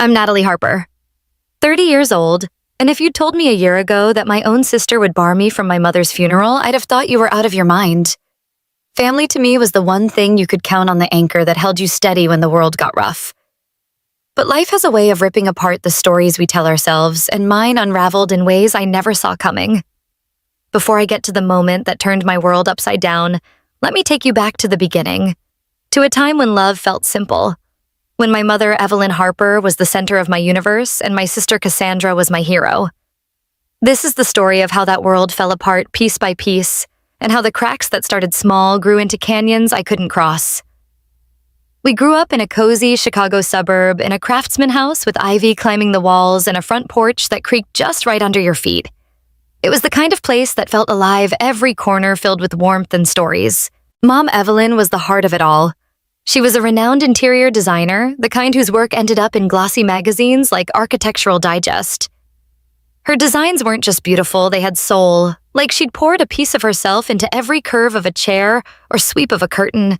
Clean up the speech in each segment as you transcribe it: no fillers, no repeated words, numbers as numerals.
I'm Natalie Harper, 30 years old, and if you'd told me a year ago that my own sister would bar me from my mother's funeral, I'd have thought you were out of your mind. Family to me was the one thing you could count on, the anchor that held you steady when the world got rough. But life has a way of ripping apart the stories we tell ourselves, and mine unraveled in ways I never saw coming. Before I get to the moment that turned my world upside down, let me take you back to the beginning, to a time when love felt simple, when my mother, Evelyn Harper, was the center of my universe and my sister Cassandra was my hero. This is the story of how that world fell apart piece by piece, and how the cracks that started small grew into canyons I couldn't cross. We grew up in a cozy Chicago suburb in a craftsman house with ivy climbing the walls and a front porch that creaked just right under your feet. It was the kind of place that felt alive, every corner filled with warmth and stories. Mom Evelyn was the heart of it all. She was a renowned interior designer, the kind whose work ended up in glossy magazines like Architectural Digest. Her designs weren't just beautiful, they had soul, like she'd poured a piece of herself into every curve of a chair or sweep of a curtain.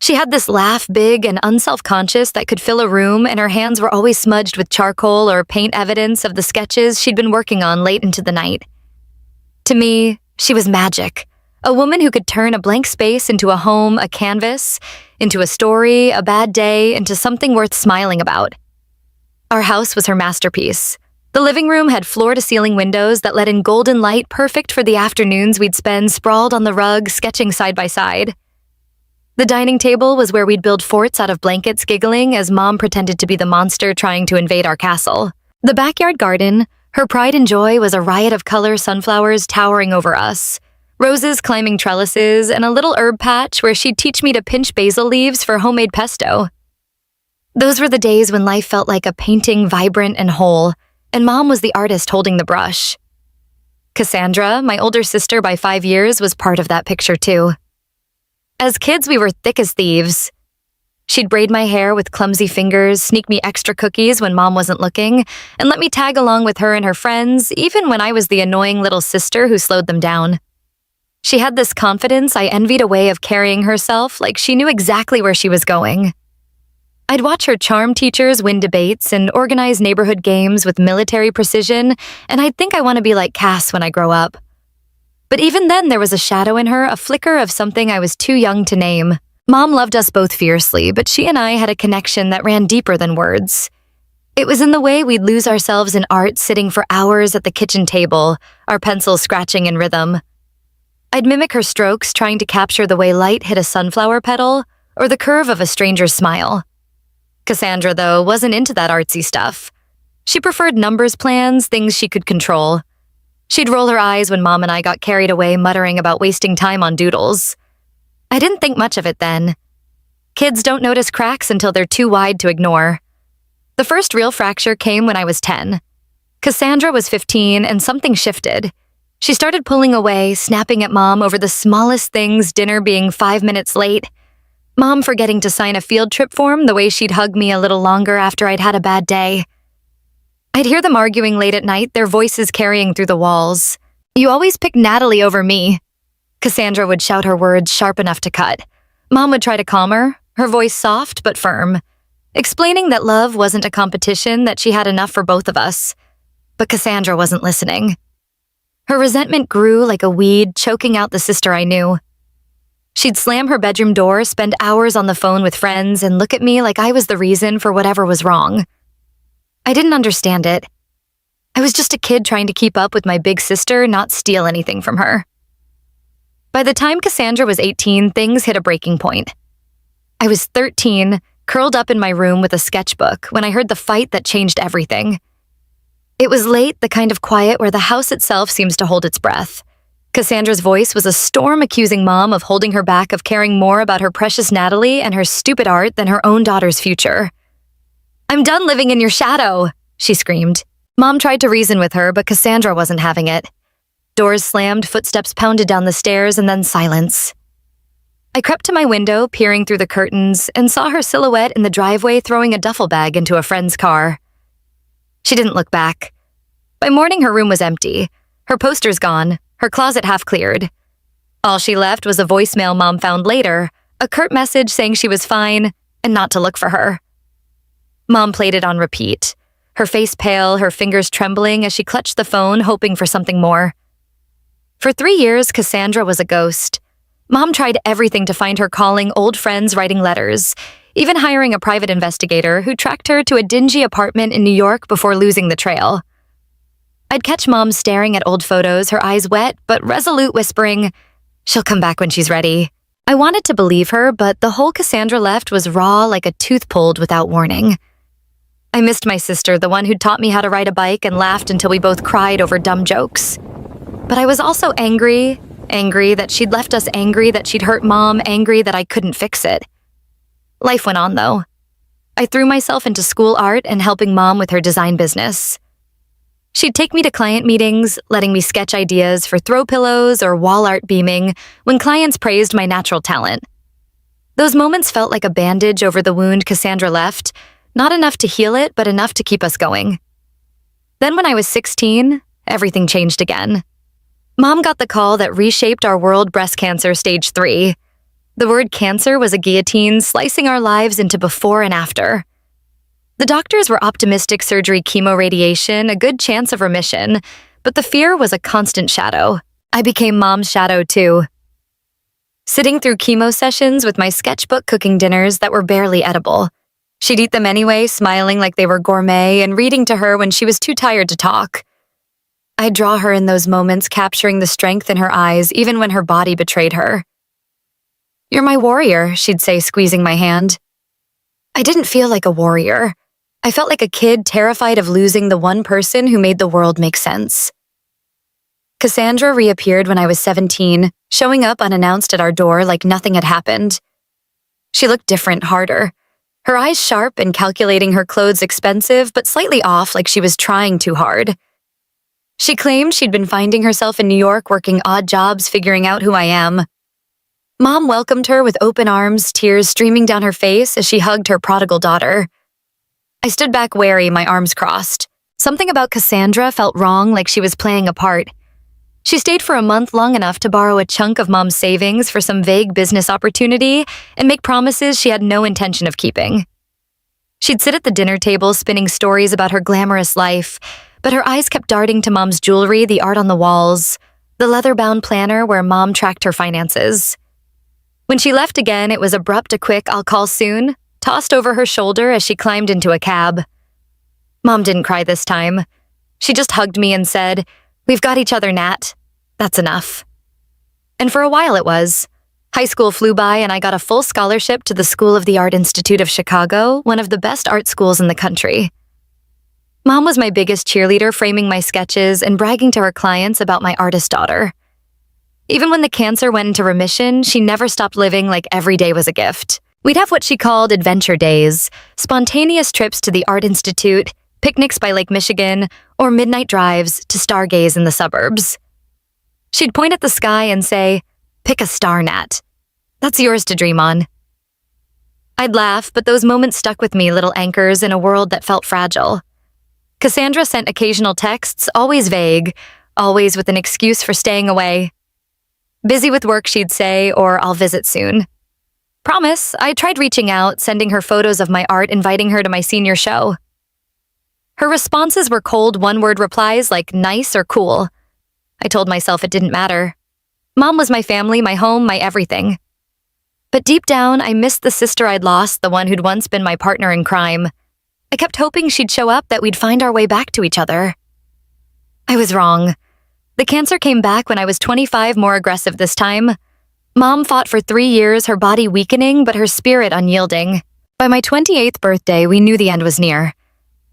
She had this laugh, big and unself-conscious, that could fill a room, and her hands were always smudged with charcoal or paint evidence of the sketches she'd been working on late into the night. To me, she was magic. A woman who could turn a blank space into a home, a canvas, into a story, a bad day, into something worth smiling about. Our house was her masterpiece. The living room had floor-to-ceiling windows that let in golden light, perfect for the afternoons we'd spend sprawled on the rug, sketching side by side. The dining table was where we'd build forts out of blankets, giggling as Mom pretended to be the monster trying to invade our castle. The backyard garden, her pride and joy, was a riot of color sunflowers towering over us. Roses climbing trellises, and a little herb patch where she'd teach me to pinch basil leaves for homemade pesto. Those were the days when life felt like a painting, vibrant and whole, and Mom was the artist holding the brush. Cassandra, my older sister by 5 years, was part of that picture too. As kids, we were thick as thieves. She'd braid my hair with clumsy fingers, sneak me extra cookies when Mom wasn't looking, and let me tag along with her and her friends, even when I was the annoying little sister who slowed them down. She had this confidence I envied, a way of carrying herself like she knew exactly where she was going. I'd watch her charm teachers win debates and organize neighborhood games with military precision, and I'd think I want to be like Cass when I grow up. But even then, there was a shadow in her, a flicker of something I was too young to name. Mom loved us both fiercely, but she and I had a connection that ran deeper than words. It was in the way we'd lose ourselves in art, sitting for hours at the kitchen table, our pencils scratching in rhythm. I'd mimic her strokes, trying to capture the way light hit a sunflower petal or the curve of a stranger's smile. Cassandra, though, wasn't into that artsy stuff. She preferred numbers plans, things she could control. She'd roll her eyes when Mom and I got carried away muttering about wasting time on doodles. I didn't think much of it then. Kids don't notice cracks until they're too wide to ignore. The first real fracture came when I was 10. Cassandra was 15 and something shifted. She started pulling away, snapping at Mom over the smallest things, dinner being 5 minutes late, Mom forgetting to sign a field trip form the way she'd hug me a little longer after I'd had a bad day. I'd hear them arguing late at night, their voices carrying through the walls. "You always pick Natalie over me." Cassandra would shout her words sharp enough to cut. Mom would try to calm her voice soft but firm, explaining that love wasn't a competition, that she had enough for both of us. But Cassandra wasn't listening. Her resentment grew like a weed, choking out the sister I knew. She'd slam her bedroom door, spend hours on the phone with friends, and look at me like I was the reason for whatever was wrong. I didn't understand it. I was just a kid trying to keep up with my big sister, not steal anything from her. By the time Cassandra was 18, things hit a breaking point. I was 13, curled up in my room with a sketchbook, when I heard the fight that changed everything. It was late, the kind of quiet where the house itself seems to hold its breath. Cassandra's voice was a storm, accusing Mom of holding her back, of caring more about her precious Natalie and her stupid art than her own daughter's future. "I'm done living in your shadow," she screamed. Mom tried to reason with her, but Cassandra wasn't having it. Doors slammed, footsteps pounded down the stairs, and then silence. I crept to my window, peering through the curtains, and saw her silhouette in the driveway throwing a duffel bag into a friend's car. She didn't look back. By morning, her room was empty, her posters gone, her closet half cleared. All she left was a voicemail Mom found later, a curt message saying she was fine and not to look for her. Mom played it on repeat, her face pale, her fingers trembling as she clutched the phone, hoping for something more. For 3 years, Cassandra was a ghost. Mom tried everything to find her, calling old friends, writing letters, even hiring a private investigator who tracked her to a dingy apartment in New York before losing the trail. I'd catch Mom staring at old photos, her eyes wet but resolute, whispering, "She'll come back when she's ready." I wanted to believe her, but the whole Cassandra left was raw like a tooth pulled without warning. I missed my sister, the one who'd taught me how to ride a bike and laughed until we both cried over dumb jokes. But I was also angry that she'd left us, angry that she'd hurt Mom, angry that I couldn't fix it. Life went on, though. I threw myself into school art and helping Mom with her design business. She'd take me to client meetings, letting me sketch ideas for throw pillows or wall art, beaming when clients praised my natural talent. Those moments felt like a bandage over the wound Cassandra left, not enough to heal it, but enough to keep us going. Then when I was 16, everything changed again. Mom got the call that reshaped our world: breast cancer stage 3. The word cancer was a guillotine slicing our lives into before and after. The doctors were optimistic: surgery, chemo, radiation, a good chance of remission, but the fear was a constant shadow. I became Mom's shadow too. Sitting through chemo sessions with my sketchbook, cooking dinners that were barely edible. She'd eat them anyway, smiling like they were gourmet and reading to her when she was too tired to talk. I'd draw her in those moments, capturing the strength in her eyes even when her body betrayed her. "You're my warrior," she'd say, squeezing my hand. I didn't feel like a warrior. I felt like a kid terrified of losing the one person who made the world make sense. Cassandra reappeared when I was 17, showing up unannounced at our door like nothing had happened. She looked different, harder. Her eyes sharp and calculating, her clothes expensive but slightly off, like she was trying too hard. She claimed she'd been finding herself in New York, working odd jobs, figuring out who I am. Mom welcomed her with open arms, tears streaming down her face as she hugged her prodigal daughter. I stood back wary, my arms crossed. Something about Cassandra felt wrong, like she was playing a part. She stayed for a month, long enough to borrow a chunk of Mom's savings for some vague business opportunity and make promises she had no intention of keeping. She'd sit at the dinner table spinning stories about her glamorous life, but her eyes kept darting to Mom's jewelry, the art on the walls, the leather-bound planner where Mom tracked her finances. When she left again, it was abrupt, a quick "I'll call soon," tossed over her shoulder as she climbed into a cab. Mom didn't cry this time. She just hugged me and said, "We've got each other, Nat. That's enough." And for a while it was. High school flew by and I got a full scholarship to the School of the Art Institute of Chicago, one of the best art schools in the country. Mom was my biggest cheerleader, framing my sketches and bragging to her clients about my artist daughter. Even when the cancer went into remission, she never stopped living like every day was a gift. We'd have what she called adventure days, spontaneous trips to the Art Institute, picnics by Lake Michigan, or midnight drives to stargaze in the suburbs. She'd point at the sky and say, "Pick a star, Nat. That's yours to dream on." I'd laugh, but those moments stuck with me, little anchors in a world that felt fragile. Cassandra sent occasional texts, always vague, always with an excuse for staying away. "Busy with work," she'd say, or "I'll visit soon." Promise, I tried reaching out, sending her photos of my art, inviting her to my senior show. Her responses were cold one-word replies like nice or cool. I told myself it didn't matter. Mom was my family, my home, my everything. But deep down, I missed the sister I'd lost, the one who'd once been my partner in crime. I kept hoping she'd show up, that we'd find our way back to each other. I was wrong. The cancer came back when I was 25, more aggressive this time. Mom fought for 3 years, her body weakening, but her spirit unyielding. By my 28th birthday, we knew the end was near.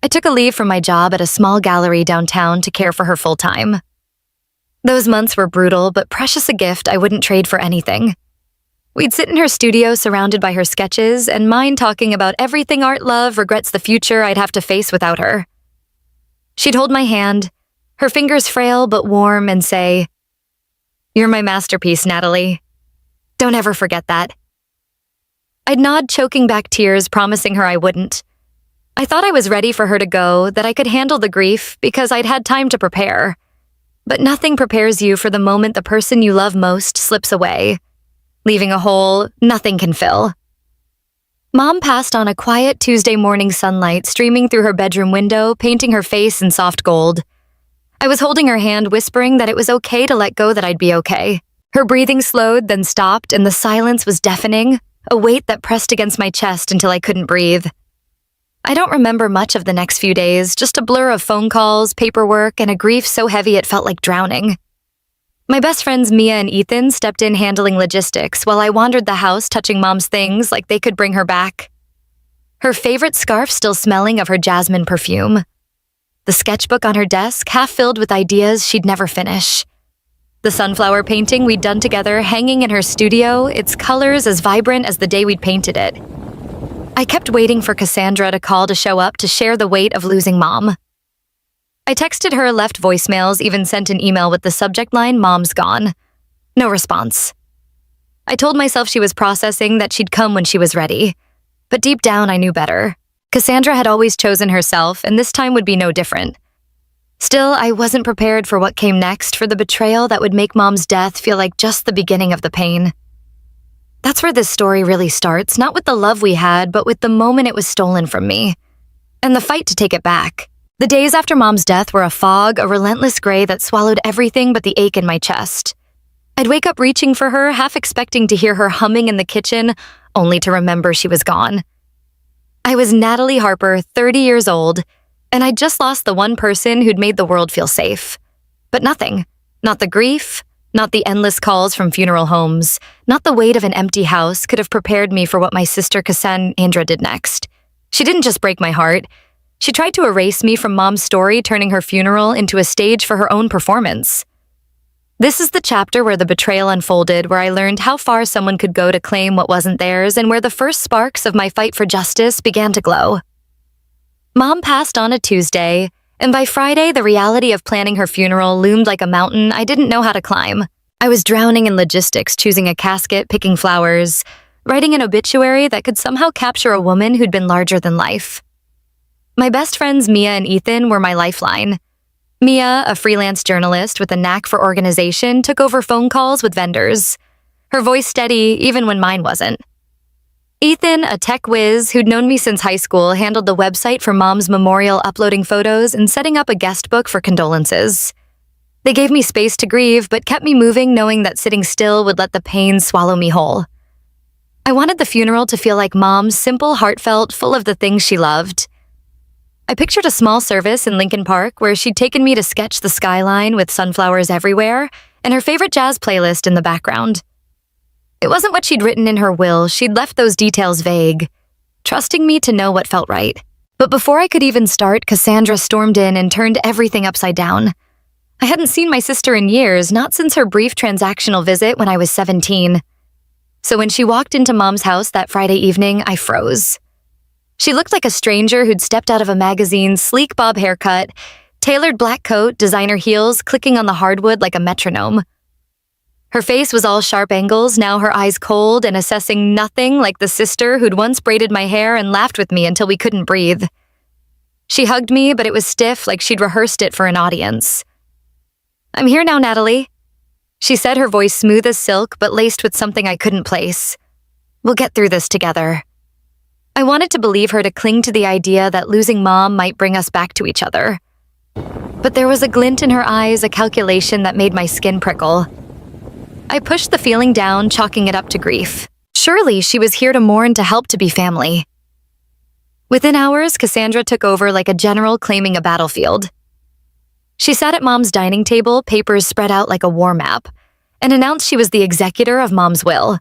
I took a leave from my job at a small gallery downtown to care for her full-time. Those months were brutal, but precious, a gift I wouldn't trade for anything. We'd sit in her studio surrounded by her sketches and mine, talking about everything: art, love, regrets, the future I'd have to face without her. She'd hold my hand, her fingers frail but warm, and say, "You're my masterpiece, Natalie. Don't ever forget that." I'd nod, choking back tears, promising her I wouldn't. I thought I was ready for her to go, that I could handle the grief because I'd had time to prepare. But nothing prepares you for the moment the person you love most slips away, leaving a hole nothing can fill. Mom passed on a quiet Tuesday morning sunlight streaming through her bedroom window, painting her face in soft gold. I was holding her hand, whispering that it was okay to let go, that I'd be okay. Her breathing slowed, then stopped, and the silence was deafening, a weight that pressed against my chest until I couldn't breathe. I don't remember much of the next few days, just a blur of phone calls, paperwork, and a grief so heavy it felt like drowning. My best friends Mia and Ethan stepped in handling logistics while I wandered the house touching Mom's things like they could bring her back. Her favorite scarf still smelling of her jasmine perfume. The sketchbook on her desk half filled with ideas she'd never finish. The sunflower painting we'd done together hanging in her studio, its colors as vibrant as the day we'd painted it. I kept waiting for Cassandra to call to show up to share the weight of losing Mom. I texted her, left voicemails, even sent an email with the subject line, "Mom's gone." No response. I told myself she was processing, that she'd come when she was ready. But deep down, I knew better. Cassandra had always chosen herself, and this time would be no different. Still, I wasn't prepared for what came next, for the betrayal that would make Mom's death feel like just the beginning of the pain. That's where this story really starts, not with the love we had, but with the moment it was stolen from me. And the fight to take it back. The days after Mom's death were a fog, a relentless gray that swallowed everything but the ache in my chest. I'd wake up reaching for her, half expecting to hear her humming in the kitchen, only to remember she was gone. I was Natalie Harper, 30 years old, and I'd just lost the one person who'd made the world feel safe. But nothing. Not the grief, not the endless calls from funeral homes, not the weight of an empty house could have prepared me for what my sister Cassandra did next. She didn't just break my heart. She tried to erase me from Mom's story, turning her funeral into a stage for her own performance. This is the chapter where the betrayal unfolded, where I learned how far someone could go to claim what wasn't theirs, and where the first sparks of my fight for justice began to glow. Mom passed on a Tuesday, and by Friday, the reality of planning her funeral loomed like a mountain I didn't know how to climb. I was drowning in logistics, choosing a casket, picking flowers, writing an obituary that could somehow capture a woman who'd been larger than life. My best friends Mia and Ethan were my lifeline. Mia, a freelance journalist with a knack for organization, took over phone calls with vendors. Her voice steady even when mine wasn't. Ethan, a tech whiz who'd known me since high school, handled the website for Mom's memorial, uploading photos and setting up a guest book for condolences. They gave me space to grieve, but kept me moving, knowing that sitting still would let the pain swallow me whole. I wanted the funeral to feel like Mom's, simple, heartfelt, full of the things she loved. I pictured a small service in Lincoln Park where she'd taken me to sketch the skyline with sunflowers everywhere and her favorite jazz playlist in the background. It wasn't what she'd written in her will, she'd left those details vague, trusting me to know what felt right. But before I could even start, Cassandra stormed in and turned everything upside down. I hadn't seen my sister in years, not since her brief transactional visit when I was 17. So when she walked into Mom's house that Friday evening, I froze. She looked like a stranger who'd stepped out of a magazine, sleek bob haircut, tailored black coat, designer heels, clicking on the hardwood like a metronome. Her face was all sharp angles, now her eyes cold and assessing nothing like the sister who'd once braided my hair and laughed with me until we couldn't breathe. She hugged me, but it was stiff, like she'd rehearsed it for an audience. "I'm here now, Natalie," she said, her voice smooth as silk but laced with something I couldn't place. "We'll get through this together." I wanted to believe her, to cling to the idea that losing Mom might bring us back to each other. But there was a glint in her eyes, a calculation that made my skin prickle. I pushed the feeling down, chalking it up to grief. Surely she was here to mourn, to help, to be family. Within hours, Cassandra took over like a general claiming a battlefield. She sat at Mom's dining table, papers spread out like a war map, and announced she was the executor of Mom's will.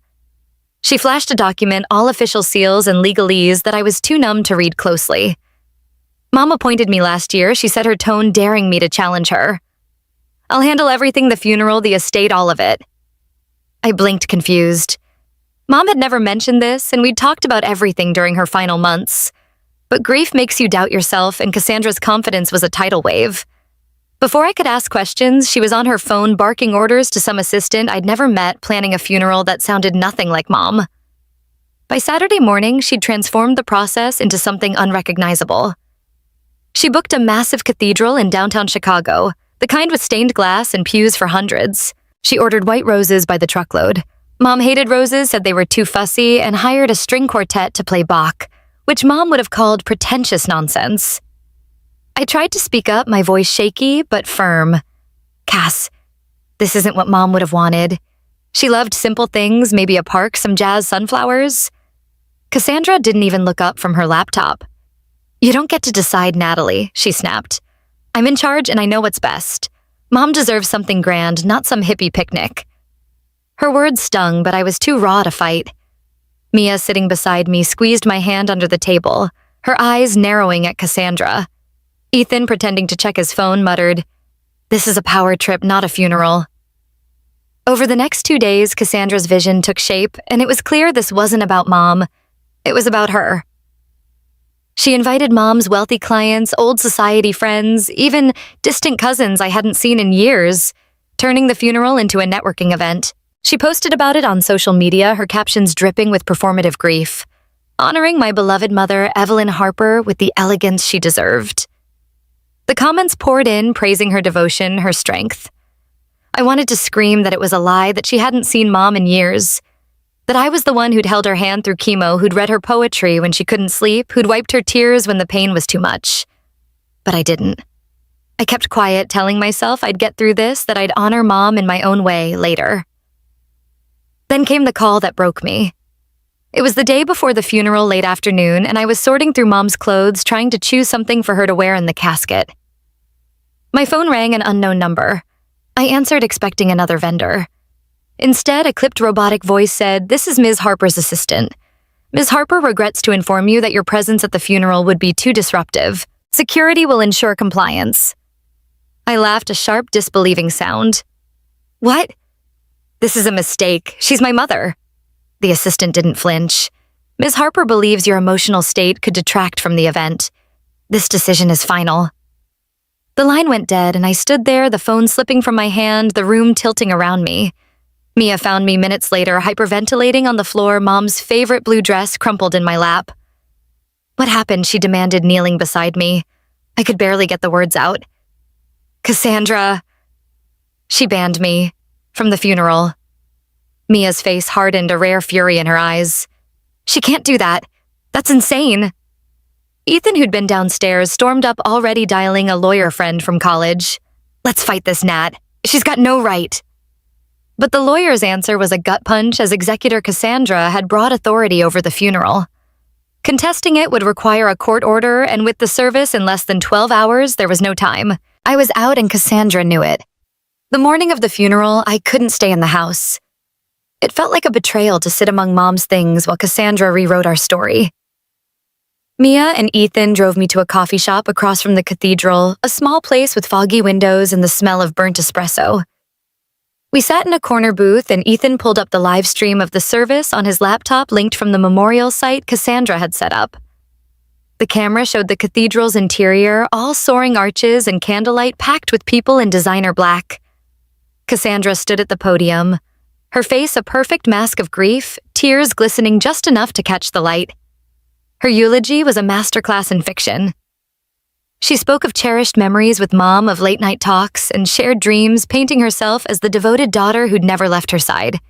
She flashed a document, all official seals and legalese, that I was too numb to read closely. Mom appointed me last year, she said, her tone daring me to challenge her. "I'll handle everything, the funeral, the estate, all of it." I blinked, confused. Mom had never mentioned this, and we'd talked about everything during her final months. But grief makes you doubt yourself, and Cassandra's confidence was a tidal wave. Before I could ask questions, she was on her phone barking orders to some assistant I'd never met, planning a funeral that sounded nothing like Mom. By Saturday morning, she'd transformed the process into something unrecognizable. She booked a massive cathedral in downtown Chicago, the kind with stained glass and pews for hundreds. She ordered white roses by the truckload, Mom hated roses, said they were too fussy, and hired a string quartet to play Bach, which Mom would have called pretentious nonsense. I tried to speak up, my voice shaky but firm. Cass, this isn't what Mom would have wanted. She loved simple things, maybe a park, some jazz sunflowers. Cassandra didn't even look up from her laptop. You don't get to decide, Natalie, she snapped. I'm in charge and I know what's best. Mom deserves something grand, not some hippie picnic. Her words stung, but I was too raw to fight. Mia, sitting beside me, squeezed my hand under the table, her eyes narrowing at Cassandra. Ethan, pretending to check his phone, muttered, "This is a power trip, not a funeral." Over the next 2 days, Cassandra's vision took shape, and it was clear this wasn't about Mom. It was about her. She invited Mom's wealthy clients, old society friends, even distant cousins I hadn't seen in years, turning the funeral into a networking event. She posted about it on social media, her captions dripping with performative grief, honoring my beloved mother, Evelyn Harper, with the elegance she deserved. The comments poured in, praising her devotion, her strength. I wanted to scream that it was a lie, that she hadn't seen Mom in years, that I was the one who'd held her hand through chemo, who'd read her poetry when she couldn't sleep, who'd wiped her tears when the pain was too much. But I didn't. I kept quiet, telling myself I'd get through this, that I'd honor Mom in my own way later. Then came the call that broke me. It was the day before the funeral, late afternoon, and I was sorting through Mom's clothes, trying to choose something for her to wear in the casket. My phone rang an unknown number. I answered, expecting another vendor. Instead, a clipped robotic voice said, "This is Ms. Harper's assistant. Ms. Harper regrets to inform you that your presence at the funeral would be too disruptive. Security will ensure compliance." I laughed, a sharp, disbelieving sound. "What? This is a mistake. She's my mother." The assistant didn't flinch. "Ms. Harper believes your emotional state could detract from the event. This decision is final." The line went dead, and I stood there, the phone slipping from my hand, the room tilting around me. Mia found me minutes later, hyperventilating on the floor, Mom's favorite blue dress crumpled in my lap. "What happened?" she demanded, kneeling beside me. I could barely get the words out. "Cassandra." She banned me from the funeral. Mia's face hardened, a rare fury in her eyes. "She can't do that. That's insane." Ethan, who'd been downstairs, stormed up, already dialing a lawyer friend from college. "Let's fight this, Nat. She's got no right." But the lawyer's answer was a gut punch, as executor Cassandra had broad authority over the funeral. Contesting it would require a court order, and with the service in less than 12 hours, there was no time. I was out, and Cassandra knew it. The morning of the funeral, I couldn't stay in the house. It felt like a betrayal to sit among Mom's things while Cassandra rewrote our story. Mia and Ethan drove me to a coffee shop across from the cathedral, a small place with foggy windows and the smell of burnt espresso. We sat in a corner booth, and Ethan pulled up the live stream of the service on his laptop linked from the memorial site Cassandra had set up. The camera showed the cathedral's interior, all soaring arches and candlelight packed with people in designer black. Cassandra stood at the podium, her face a perfect mask of grief, tears glistening just enough to catch the light. Her eulogy was a masterclass in fiction. She spoke of cherished memories with Mom, of late-night talks and shared dreams, painting herself as the devoted daughter who'd never left her side.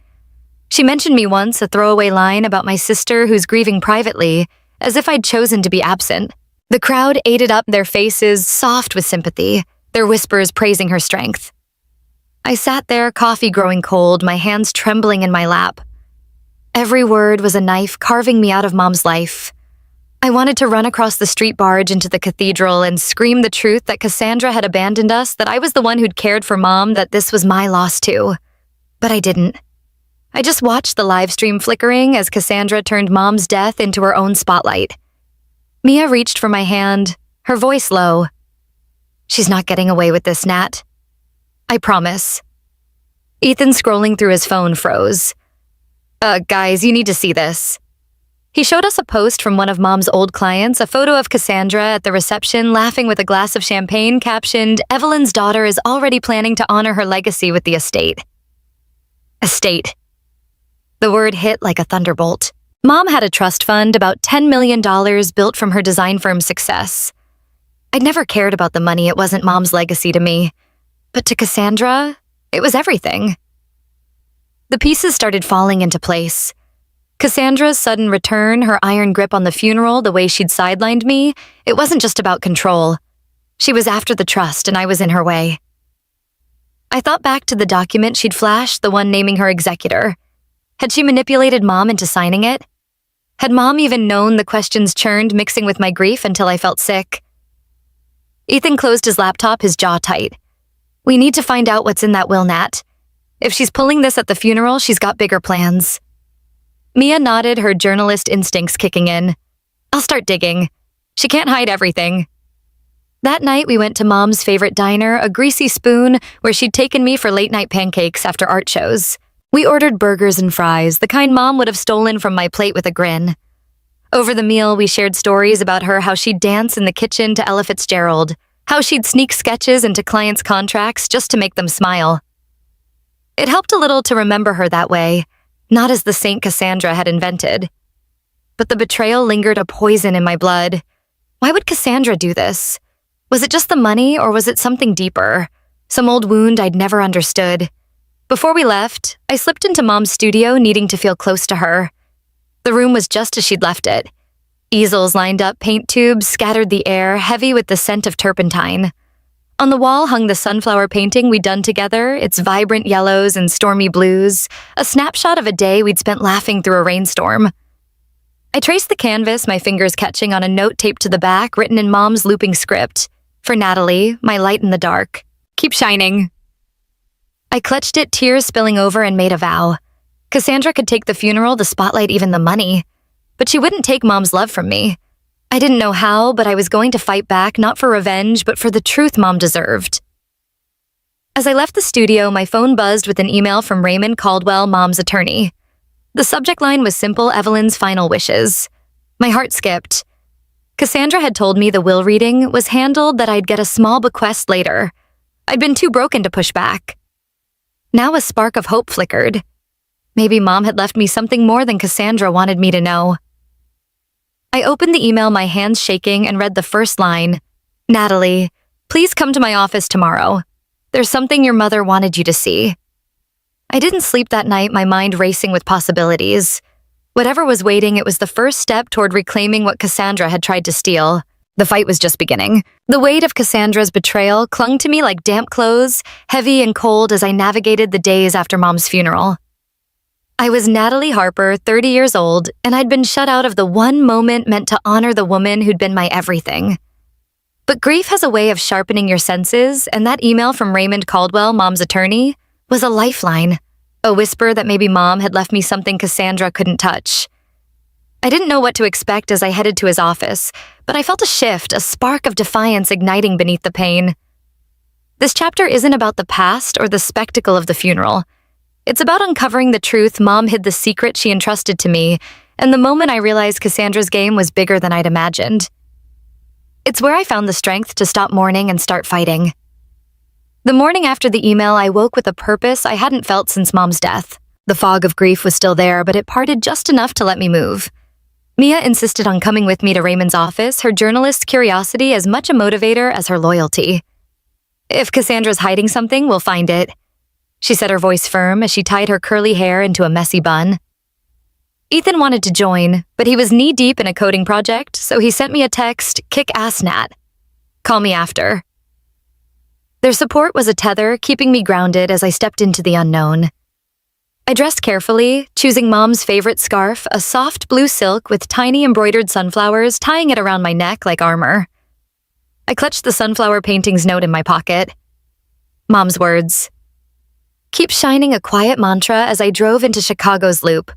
She mentioned me once, a throwaway line about my sister who's grieving privately, as if I'd chosen to be absent. The crowd ate it up, their faces soft with sympathy, their whispers praising her strength. I sat there, coffee growing cold, my hands trembling in my lap. Every word was a knife carving me out of Mom's life. I wanted to run across the street barge into the cathedral and scream the truth that Cassandra had abandoned us, that I was the one who'd cared for Mom, that this was my loss too. But I didn't. I just watched the live stream flickering as Cassandra turned Mom's death into her own spotlight. Mia reached for my hand, her voice low. "She's not getting away with this, Nat. I promise." Ethan, scrolling through his phone, froze. Guys, you need to see this." He showed us a post from one of Mom's old clients, a photo of Cassandra at the reception laughing with a glass of champagne, captioned, "Evelyn's daughter is already planning to honor her legacy with the estate." Estate. The word hit like a thunderbolt. Mom had a trust fund, about $10 million built from her design firm's success. I'd never cared about the money, it wasn't Mom's legacy to me. But to Cassandra, it was everything. The pieces started falling into place. Cassandra's sudden return, her iron grip on the funeral, the way she'd sidelined me, it wasn't just about control. She was after the trust, and I was in her way. I thought back to the document she'd flashed, the one naming her executor. Had she manipulated Mom into signing it? Had Mom even known the questions churned, mixing with my grief until I felt sick? Ethan closed his laptop, his jaw tight. We need to find out what's in that will, Nat. If she's pulling this at the funeral, she's got bigger plans. Mia nodded, her journalist instincts kicking in. I'll start digging. She can't hide everything. That night, we went to Mom's favorite diner, a greasy spoon, where she'd taken me for late-night pancakes after art shows. We ordered burgers and fries, the kind Mom would have stolen from my plate with a grin. Over the meal, we shared stories about her, how she'd dance in the kitchen to Ella Fitzgerald, how she'd sneak sketches into clients' contracts just to make them smile. It helped a little to remember her that way, not as the saint Cassandra had invented. But the betrayal lingered a poison in my blood. Why would Cassandra do this? Was it just the money, or was it something deeper? Some old wound I'd never understood. Before we left, I slipped into Mom's studio, needing to feel close to her. The room was just as she'd left it. Easels lined up, paint tubes scattered the air, heavy with the scent of turpentine. On the wall hung the sunflower painting we'd done together, its vibrant yellows and stormy blues, a snapshot of a day we'd spent laughing through a rainstorm. I traced the canvas, my fingers catching on a note taped to the back, written in Mom's looping script. For Natalie, my light in the dark. Keep shining. I clutched it, tears spilling over, and made a vow. Cassandra could take the funeral, the spotlight, even the money. But she wouldn't take Mom's love from me. I didn't know how, but I was going to fight back, not for revenge, but for the truth Mom deserved. As I left the studio, my phone buzzed with an email from Raymond Caldwell, Mom's attorney. The subject line was simple: Evelyn's final wishes. My heart skipped. Cassandra had told me the will reading was handled, that I'd get a small bequest later. I'd been too broken to push back. Now a spark of hope flickered. Maybe Mom had left me something more than Cassandra wanted me to know. I opened the email, my hands shaking, and read the first line. Natalie, please come to my office tomorrow. There's something your mother wanted you to see. I didn't sleep that night, my mind racing with possibilities. Whatever was waiting, it was the first step toward reclaiming what Cassandra had tried to steal. The fight was just beginning. The weight of Cassandra's betrayal clung to me like damp clothes, heavy and cold as I navigated the days after Mom's funeral. I was Natalie Harper, 30 years old, and I'd been shut out of the one moment meant to honor the woman who'd been my everything. But grief has a way of sharpening your senses, and that email from Raymond Caldwell, Mom's attorney, was a lifeline, a whisper that maybe Mom had left me something Cassandra couldn't touch. I didn't know what to expect as I headed to his office, but I felt a shift, a spark of defiance igniting beneath the pain. This chapter isn't about the past or the spectacle of the funeral. It's about uncovering the truth Mom hid, the secret she entrusted to me, and the moment I realized Cassandra's game was bigger than I'd imagined. It's where I found the strength to stop mourning and start fighting. The morning after the email, I woke with a purpose I hadn't felt since Mom's death. The fog of grief was still there, but it parted just enough to let me move. Mia insisted on coming with me to Raymond's office, her journalist's curiosity as much a motivator as her loyalty. If Cassandra's hiding something, we'll find it, she said, her voice firm as she tied her curly hair into a messy bun. Ethan wanted to join, but he was knee-deep in a coding project, so he sent me a text, "Kick ass, Nat. Call me after." Their support was a tether, keeping me grounded as I stepped into the unknown. I dressed carefully, choosing Mom's favorite scarf, a soft blue silk with tiny embroidered sunflowers, tying it around my neck like armor. I clutched the sunflower painting's note in my pocket. Mom's words. Keep shining, a quiet mantra as I drove into Chicago's Loop.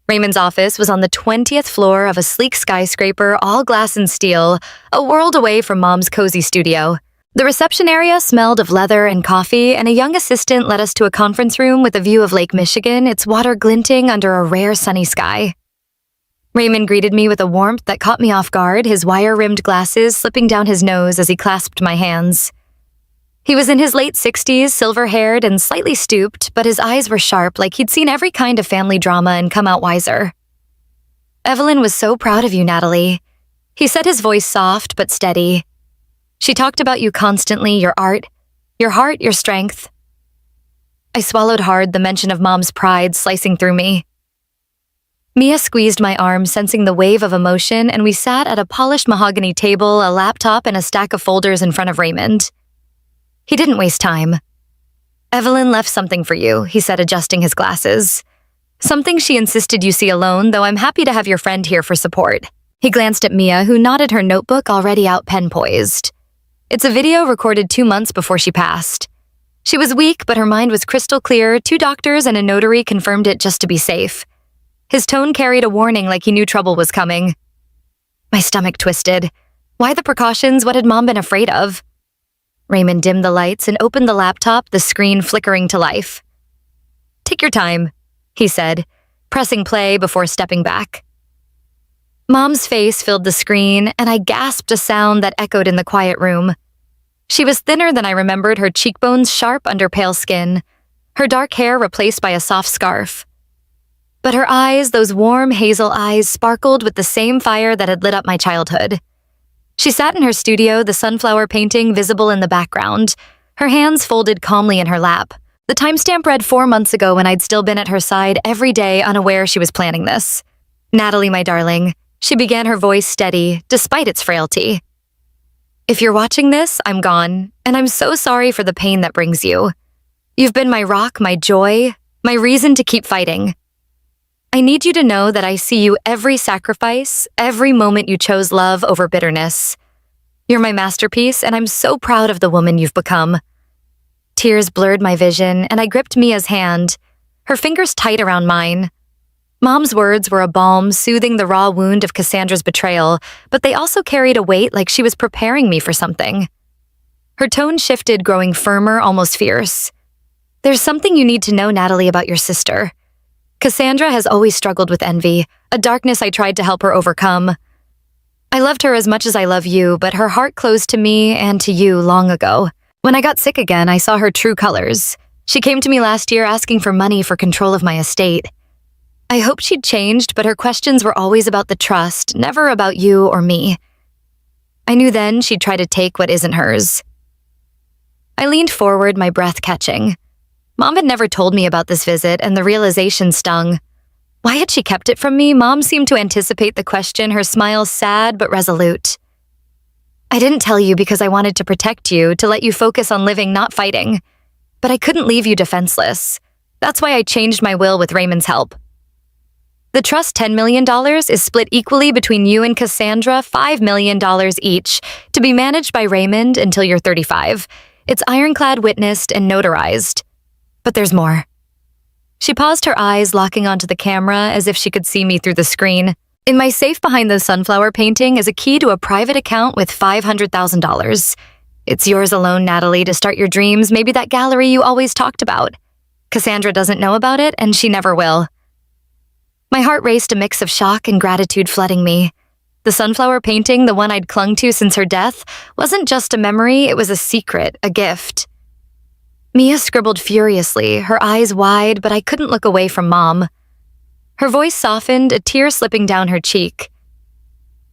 Raymond's office was on the 20th floor of a sleek skyscraper, all glass and steel, a world away from Mom's cozy studio. The reception area smelled of leather and coffee, and a young assistant led us to a conference room with a view of Lake Michigan, its water glinting under a rare sunny sky. Raymond greeted me with a warmth that caught me off guard, his wire-rimmed glasses slipping down his nose as he clasped my hands. He was in his late 60s, silver-haired and slightly stooped, but his eyes were sharp, like he'd seen every kind of family drama and come out wiser. Evelyn was so proud of you, Natalie. He said, his voice soft but steady. She talked about you constantly, your art, your heart, your strength. I swallowed hard, the mention of Mom's pride slicing through me. Mia squeezed my arm, sensing the wave of emotion, and we sat at a polished mahogany table, a laptop, and a stack of folders in front of Raymond. He didn't waste time. "Evelyn left something for you," he said, adjusting his glasses. "Something she insisted you see alone, though I'm happy to have your friend here for support." He glanced at Mia, who nodded, her notebook already out, pen poised. "It's a video recorded 2 months before she passed. She was weak, but her mind was crystal clear. 2 doctors and a notary confirmed it just to be safe." His tone carried a warning, like he knew trouble was coming. My stomach twisted. Why the precautions? What had Mom been afraid of? Raymond dimmed the lights and opened the laptop, the screen flickering to life. "Take your time," he said, pressing play before stepping back. Mom's face filled the screen, and I gasped a sound that echoed in the quiet room. She was thinner than I remembered, her cheekbones sharp under pale skin, her dark hair replaced by a soft scarf. But her eyes, those warm hazel eyes, sparkled with the same fire that had lit up my childhood. She sat in her studio, the sunflower painting visible in the background, her hands folded calmly in her lap. The timestamp read 4 months ago when I'd still been at her side every day, unaware she was planning this. "Natalie, my darling," she began, her voice steady, despite its frailty. "If you're watching this, I'm gone, and I'm so sorry for the pain that brings you. You've been my rock, my joy, my reason to keep fighting. I need you to know that I see you every sacrifice, every moment you chose love over bitterness. You're my masterpiece, and I'm so proud of the woman you've become." Tears blurred my vision, and I gripped Mia's hand, her fingers tight around mine. Mom's words were a balm, soothing the raw wound of Cassandra's betrayal, but they also carried a weight, like she was preparing me for something. Her tone shifted, growing firmer, almost fierce. "There's something you need to know, Natalie, about your sister. Cassandra has always struggled with envy, a darkness I tried to help her overcome. I loved her as much as I love you, but her heart closed to me and to you long ago. When I got sick again, I saw her true colors. She came to me last year asking for money for control of my estate. I hoped she'd changed, but her questions were always about the trust, never about you or me. I knew then she'd try to take what isn't hers." I leaned forward, my breath catching. Mom had never told me about this visit, and the realization stung. Why had she kept it from me? Mom seemed to anticipate the question, her smile sad but resolute. "I didn't tell you because I wanted to protect you, to let you focus on living, not fighting. But I couldn't leave you defenseless. That's why I changed my will with Raymond's help. The trust $10 million is split equally between you and Cassandra, $5 million each, to be managed by Raymond until you're 35. It's ironclad, witnessed, and notarized. But there's more." She paused, her eyes locking onto the camera as if she could see me through the screen. "In my safe behind the sunflower painting is a key to a private account with $500,000. It's yours alone, Natalie, to start your dreams, maybe that gallery you always talked about. Cassandra doesn't know about it, and she never will." My heart raced, a mix of shock and gratitude flooding me. The sunflower painting, the one I'd clung to since her death, wasn't just a memory, it was a secret, a gift. Mia scribbled furiously, her eyes wide, but I couldn't look away from Mom. Her voice softened, a tear slipping down her cheek.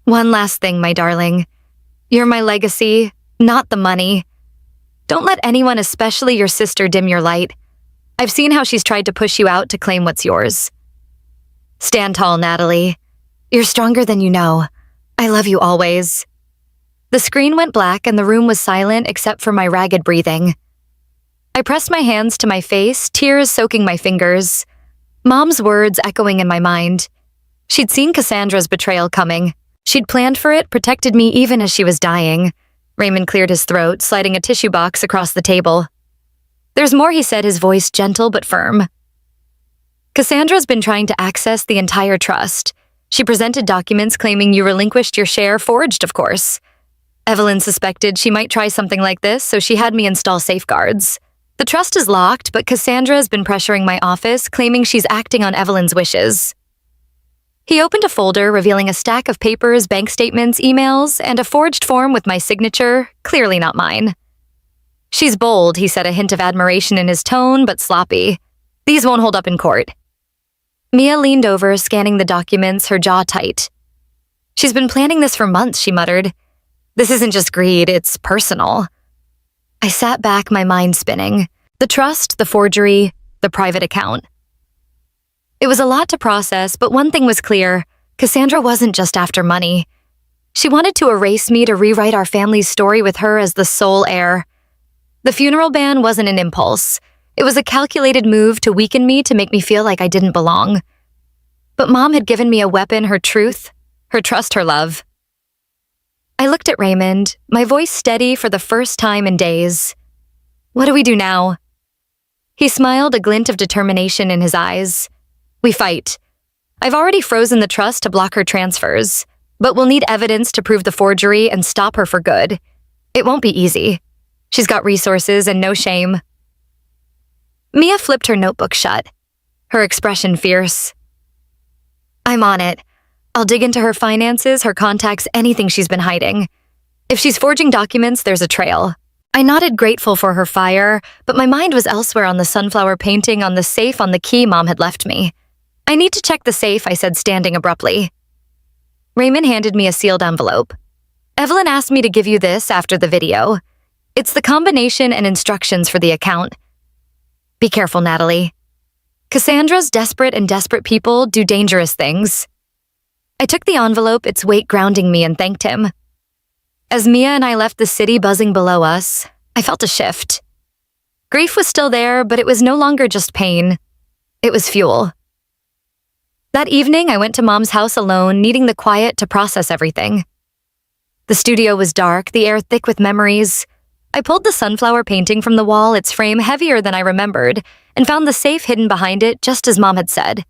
"One last thing, my darling. You're my legacy, not the money. Don't let anyone, especially your sister, dim your light. I've seen how she's tried to push you out to claim what's yours. Stand tall, Natalie. You're stronger than you know. I love you always." The screen went black and the room was silent except for my ragged breathing. I pressed my hands to my face, tears soaking my fingers. Mom's words echoing in my mind. She'd seen Cassandra's betrayal coming. She'd planned for it, protected me even as she was dying. Raymond cleared his throat, sliding a tissue box across the table. "There's more," he said, his voice gentle but firm. "Cassandra's been trying to access the entire trust. She presented documents claiming you relinquished your share, forged, of course. Evelyn suspected she might try something like this, so she had me install safeguards. The trust is locked, but Cassandra has been pressuring my office, claiming she's acting on Evelyn's wishes." He opened a folder, revealing a stack of papers, bank statements, emails, and a forged form with my signature, clearly not mine. "She's bold," he said, a hint of admiration in his tone, but sloppy. "These won't hold up in court." Mia leaned over, scanning the documents, her jaw tight. "She's been planning this for months," she muttered. "This isn't just greed, it's personal." I sat back, my mind spinning. The trust, the forgery, the private account. It was a lot to process, but one thing was clear. Cassandra wasn't just after money. She wanted to erase me to rewrite our family's story with her as the sole heir. The funeral ban wasn't an impulse. It was a calculated move to weaken me to make me feel like I didn't belong. But Mom had given me a weapon, her truth, her trust, her love. I looked at Raymond, my voice steady for the first time in days. What do we do now? He smiled, a glint of determination in his eyes. We fight. I've already frozen the trust to block her transfers, but we'll need evidence to prove the forgery and stop her for good. It won't be easy. She's got resources and no shame. Mia flipped her notebook shut, her expression fierce. I'm on it. I'll dig into her finances, her contacts, anything she's been hiding. If she's forging documents, there's a trail. I nodded, grateful for her fire, but my mind was elsewhere on the sunflower painting on the safe on the key Mom had left me. I need to check the safe, I said, standing abruptly. Raymond handed me a sealed envelope. Evelyn asked me to give you this after the video. It's the combination and instructions for the account. Be careful, Natalie. Cassandra's desperate and desperate people do dangerous things. I took the envelope, its weight grounding me, and thanked him. As Mia and I left the city buzzing below us, I felt a shift. Grief was still there, but it was no longer just pain. It was fuel. That evening, I went to Mom's house alone, needing the quiet to process everything. The studio was dark, the air thick with memories. I pulled the sunflower painting from the wall, its frame heavier than I remembered, and found the safe hidden behind it, just as Mom had said.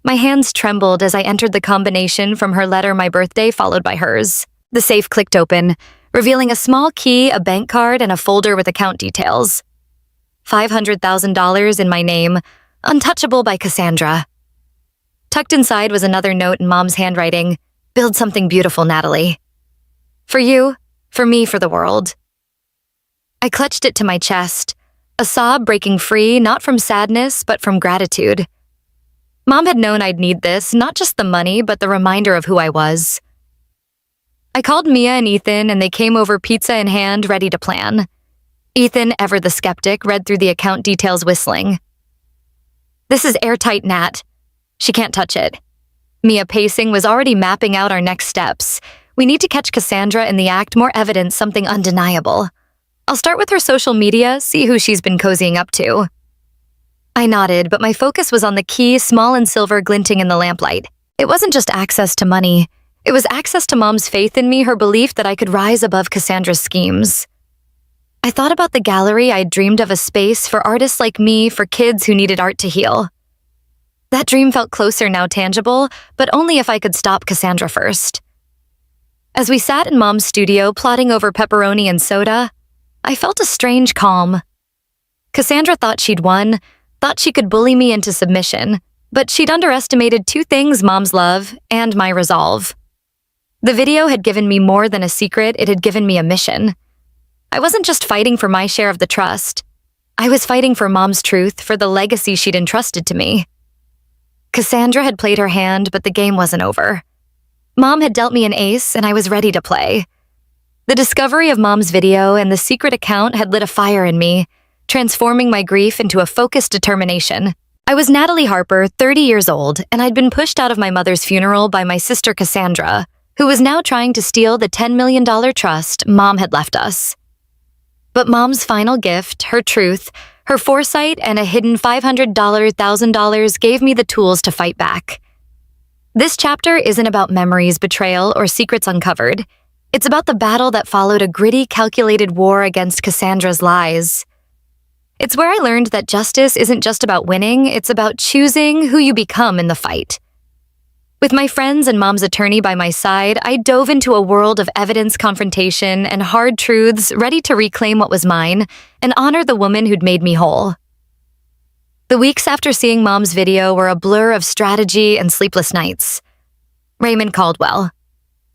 My hands trembled as I entered the combination from her letter my birthday, followed by hers. The safe clicked open, revealing a small key, a bank card, and a folder with account details. $500,000 in my name, untouchable by Cassandra. Tucked inside was another note in Mom's handwriting. Build something beautiful, Natalie. For you, for me, for the world. I clutched it to my chest, a sob breaking free, not from sadness, but from gratitude. Mom had known I'd need this, not just the money, but the reminder of who I was. I called Mia and Ethan, and they came over, pizza in hand, ready to plan. Ethan, ever the skeptic, read through the account details, whistling. This is airtight, Nat. She can't touch it. Mia, pacing, was already mapping out our next steps. We need to catch Cassandra in the act, more evidence, something undeniable. I'll start with her social media, see who she's been cozying up to. I nodded, but my focus was on the key, small and silver, glinting in the lamplight. It wasn't just access to money. It was access to Mom's faith in me, her belief that I could rise above Cassandra's schemes. I thought about the gallery I'd dreamed of, a space for artists like me, for kids who needed art to heal. That dream felt closer now, tangible, but only if I could stop Cassandra first. As we sat in Mom's studio, plotting over pepperoni and soda, I felt a strange calm. Cassandra thought she'd won, thought she could bully me into submission, but she'd underestimated two things: Mom's love and my resolve. The video had given me more than a secret, it had given me a mission. I wasn't just fighting for my share of the trust. I was fighting for Mom's truth, for the legacy she'd entrusted to me. Cassandra had played her hand, but the game wasn't over. Mom had dealt me an ace, and I was ready to play. The discovery of Mom's video and the secret account had lit a fire in me, transforming my grief into a focused determination. I was Natalie Harper, 30 years old, and I'd been pushed out of my mother's funeral by my sister Cassandra, who was now trying to steal the $10 million trust Mom had left us. But Mom's final gift, her truth, her foresight, and a hidden $500,000 gave me the tools to fight back. This chapter isn't about memories, betrayal, or secrets uncovered. It's about the battle that followed a gritty, calculated war against Cassandra's lies. It's where I learned that justice isn't just about winning, it's about choosing who you become in the fight. With my friends and Mom's attorney by my side, I dove into a world of evidence, confrontation, and hard truths, ready to reclaim what was mine and honor the woman who'd made me whole. The weeks after seeing Mom's video were a blur of strategy and sleepless nights. Raymond Caldwell.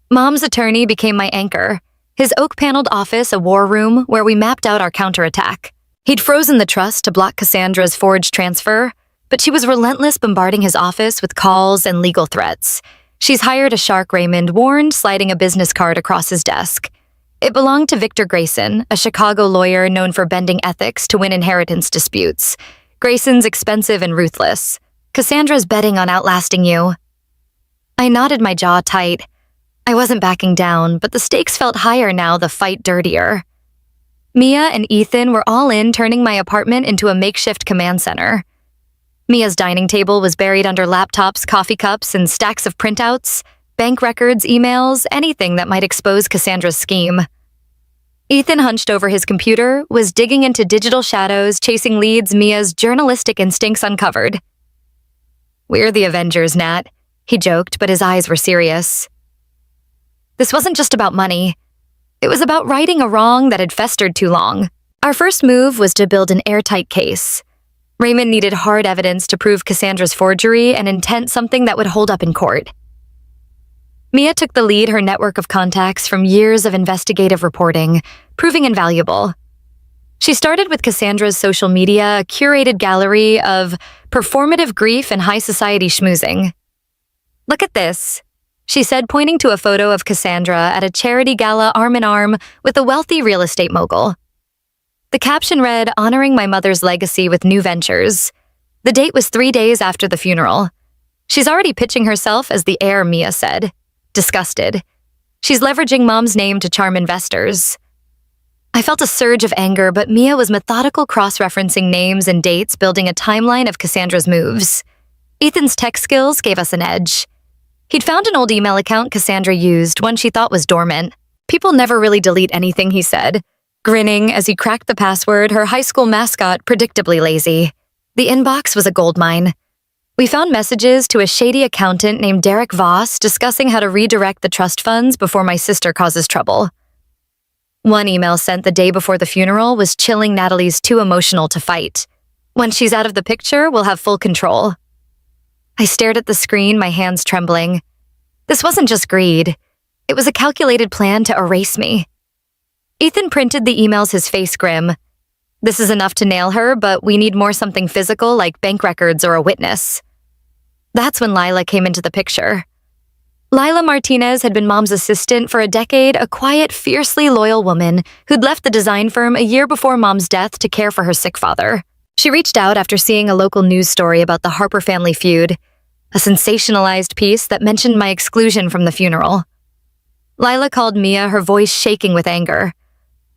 Mom's attorney became my anchor, his oak-paneled office a war room where we mapped out our counterattack. He'd frozen the trust to block Cassandra's forged transfer, but she was relentless, bombarding his office with calls and legal threats. She's hired a shark, Raymond warned, sliding a business card across his desk. It belonged to Victor Grayson, a Chicago lawyer known for bending ethics to win inheritance disputes. Grayson's expensive and ruthless. Cassandra's betting on outlasting you. I nodded my jaw tight. I wasn't backing down, but the stakes felt higher now, the fight dirtier. Mia and Ethan were all in, turning my apartment into a makeshift command center. Mia's dining table was buried under laptops, coffee cups, and stacks of printouts, bank records, emails, anything that might expose Cassandra's scheme. Ethan, hunched over his computer, was digging into digital shadows, chasing leads Mia's journalistic instincts uncovered. "We're the Avengers, Nat," he joked, but his eyes were serious. This wasn't just about money. It was about righting a wrong that had festered too long. Our first move was to build an airtight case. Raymond needed hard evidence to prove Cassandra's forgery and intent, something that would hold up in court. Mia took the lead, her network of contacts from years of investigative reporting, proving invaluable. She started with Cassandra's social media, a curated gallery of performative grief and high society schmoozing. "Look at this," she said, pointing to a photo of Cassandra at a charity gala arm in arm with a wealthy real estate mogul. The caption read, "Honoring my mother's legacy with new ventures." The date was 3 days after the funeral. "She's already pitching herself as the heir," Mia said, disgusted. "She's leveraging Mom's name to charm investors." I felt a surge of anger, but Mia was methodical, cross-referencing names and dates, building a timeline of Cassandra's moves. Ethan's tech skills gave us an edge. He'd found an old email account Cassandra used, one she thought was dormant. "People never really delete anything," he said, grinning as he cracked the password, her high school mascot predictably lazy. The inbox was a goldmine. We found messages to a shady accountant named Derek Voss discussing how to redirect the trust funds before my sister causes trouble. One email sent the day before the funeral was chilling. "Natalie's too emotional to fight. When she's out of the picture, we'll have full control." I stared at the screen, my hands trembling. This wasn't just greed. It was a calculated plan to erase me. Ethan printed the emails, his face grim. "This is enough to nail her, but we need more, something physical like bank records or a witness." That's when Lila came into the picture. Lila Martinez had been Mom's assistant for a decade, a quiet, fiercely loyal woman who'd left the design firm a year before Mom's death to care for her sick father. She reached out after seeing a local news story about the Harper family feud, a sensationalized piece that mentioned my exclusion from the funeral. Lila called Mia, her voice shaking with anger.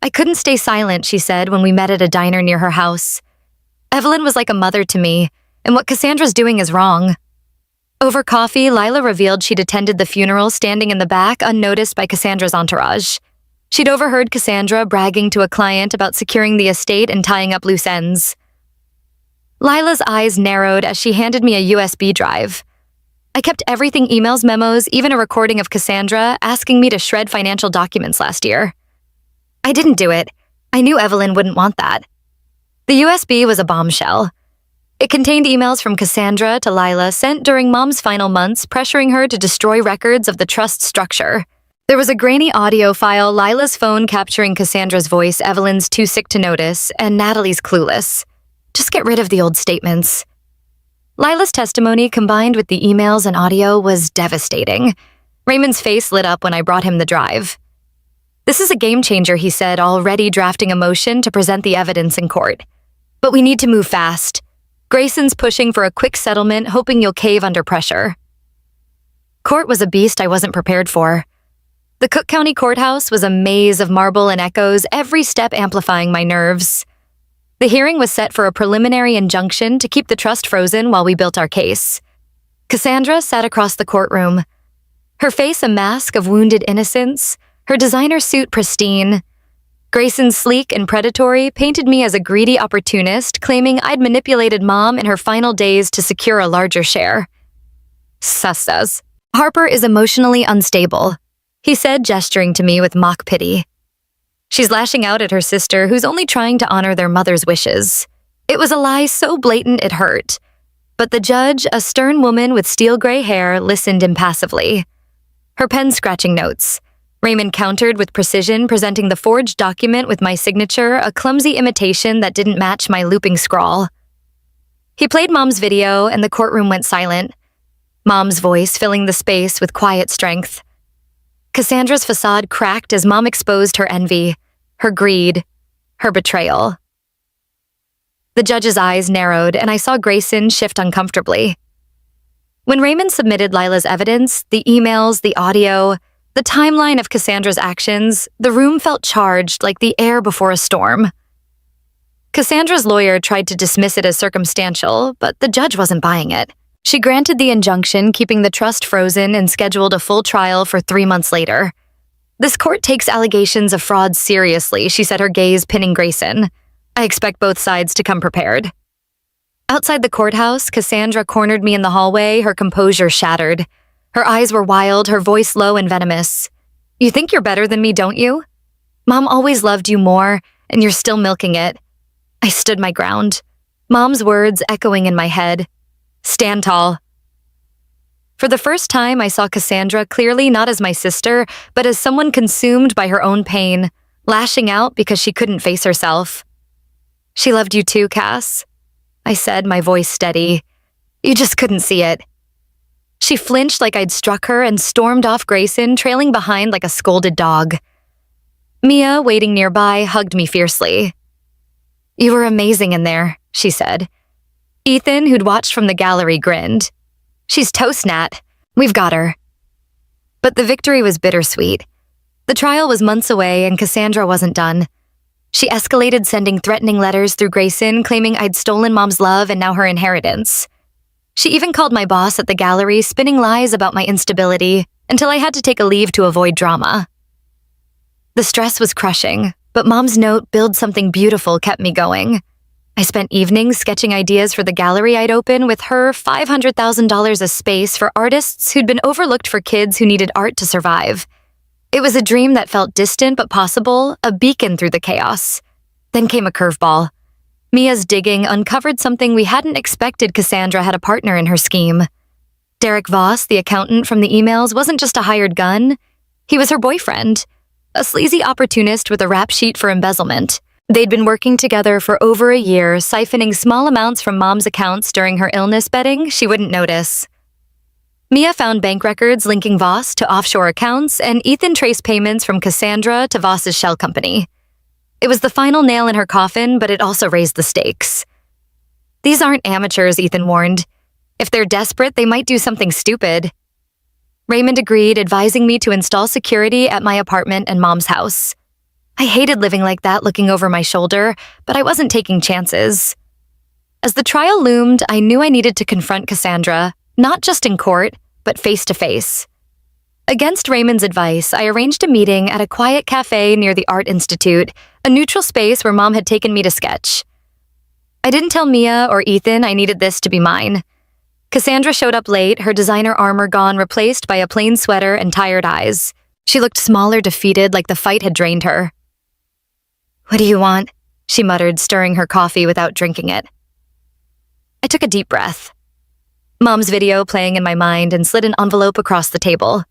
"I couldn't stay silent," she said when we met at a diner near her house. "Evelyn was like a mother to me, and what Cassandra's doing is wrong." Over coffee, Lila revealed she'd attended the funeral standing in the back, unnoticed by Cassandra's entourage. She'd overheard Cassandra bragging to a client about securing the estate and tying up loose ends. Lila's eyes narrowed as she handed me a USB drive. I kept everything: emails, memos, even a recording of Cassandra asking me to shred financial documents last year. I didn't do it. I knew Evelyn wouldn't want that. The USB was a bombshell. It contained emails from Cassandra to Lila sent during Mom's final months, pressuring her to destroy records of the trust structure. There was a grainy audio file, Lila's phone capturing Cassandra's voice, Evelyn's too sick to notice, and Natalie's clueless. Just get rid of the old statements. Lila's testimony, combined with the emails and audio, was devastating. Raymond's face lit up when I brought him the drive. "This is a game changer," he said, already drafting a motion to present the evidence in court. "But we need to move fast. Grayson's pushing for a quick settlement, hoping you'll cave under pressure." Court was a beast I wasn't prepared for. The Cook County Courthouse was a maze of marble and echoes, every step amplifying my nerves. The hearing was set for a preliminary injunction to keep the trust frozen while we built our case. Cassandra sat across the courtroom, her face a mask of wounded innocence, her designer suit pristine. Grayson, sleek and predatory, painted me as a greedy opportunist, claiming I'd manipulated Mom in her final days to secure a larger share. "Sustas. Harper is emotionally unstable," he said, gesturing to me with mock pity. "She's lashing out at her sister, who's only trying to honor their mother's wishes." It was a lie so blatant it hurt. But the judge, a stern woman with steel gray hair, listened impassively. Her pen scratching notes. Raymond countered with precision, presenting the forged document with my signature, a clumsy imitation that didn't match my looping scrawl. He played Mom's video, and the courtroom went silent, Mom's voice filling the space with quiet strength. Cassandra's facade cracked as Mom exposed her envy, her greed, her betrayal. The judge's eyes narrowed, and I saw Grayson shift uncomfortably. When Raymond submitted Lila's evidence, the emails, the audio, the timeline of Cassandra's actions, the room felt charged like the air before a storm. Cassandra's lawyer tried to dismiss it as circumstantial, but the judge wasn't buying it. She granted the injunction, keeping the trust frozen, and scheduled a full trial for 3 months later. "This court takes allegations of fraud seriously," she said, her gaze pinning Grayson. "I expect both sides to come prepared." Outside the courthouse, Cassandra cornered me in the hallway, her composure shattered. Her eyes were wild, her voice low and venomous. "You think you're better than me, don't you? Mom always loved you more, and you're still milking it." I stood my ground, Mom's words echoing in my head. "Stand tall." For the first time, I saw Cassandra clearly not as my sister, but as someone consumed by her own pain, lashing out because she couldn't face herself. "She loved you too, Cass," I said, my voice steady. "You just couldn't see it." She flinched like I'd struck her and stormed off Grayson, trailing behind like a scolded dog. Mia, waiting nearby, hugged me fiercely. "You were amazing in there," she said. Ethan, who'd watched from the gallery, grinned. "She's toast, Nat. We've got her." But the victory was bittersweet. The trial was months away and Cassandra wasn't done. She escalated, sending threatening letters through Grayson, claiming I'd stolen Mom's love and now her inheritance. She even called my boss at the gallery, spinning lies about my instability, until I had to take a leave to avoid drama. The stress was crushing, but Mom's note, "Build something beautiful," kept me going. I spent evenings sketching ideas for the gallery I'd open, with her $500,000 a space for artists who'd been overlooked for kids who needed art to survive. It was a dream that felt distant but possible, a beacon through the chaos. Then came a curveball. Mia's digging uncovered something we hadn't expected. Cassandra had a partner in her scheme. Derek Voss, the accountant from the emails, wasn't just a hired gun. He was her boyfriend, a sleazy opportunist with a rap sheet for embezzlement. They'd been working together for over a year, siphoning small amounts from Mom's accounts during her illness, betting she wouldn't notice. Mia found bank records linking Voss to offshore accounts, and Ethan traced payments from Cassandra to Voss's shell company. It was the final nail in her coffin, but it also raised the stakes. "These aren't amateurs," Ethan warned. "If they're desperate, they might do something stupid." Raymond agreed, advising me to install security at my apartment and Mom's house. I hated living like that, looking over my shoulder, but I wasn't taking chances. As the trial loomed, I knew I needed to confront Cassandra, not just in court, but face to face. Against Raymond's advice, I arranged a meeting at a quiet cafe near the Art Institute, a neutral space where Mom had taken me to sketch. I didn't tell Mia or Ethan I needed this to be mine. Cassandra showed up late, her designer armor gone, replaced by a plain sweater and tired eyes. She looked smaller, defeated, like the fight had drained her. "What do you want?" she muttered, stirring her coffee without drinking it. I took a deep breath. Mom's video playing in my mind, and slid an envelope across the table.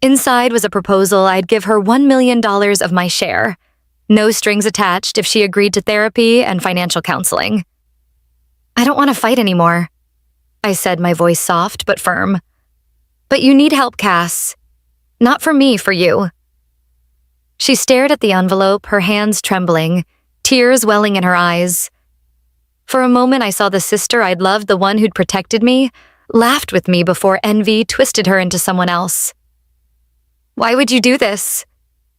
Inside was a proposal I'd give her $1 million of my share. No strings attached if she agreed to therapy and financial counseling. "I don't want to fight anymore," I said, my voice soft but firm. "But you need help, Cass. Not for me, for you." She stared at the envelope, her hands trembling, tears welling in her eyes. For a moment, I saw the sister I'd loved, the one who'd protected me, laughed with me before envy twisted her into someone else. "Why would you do this?"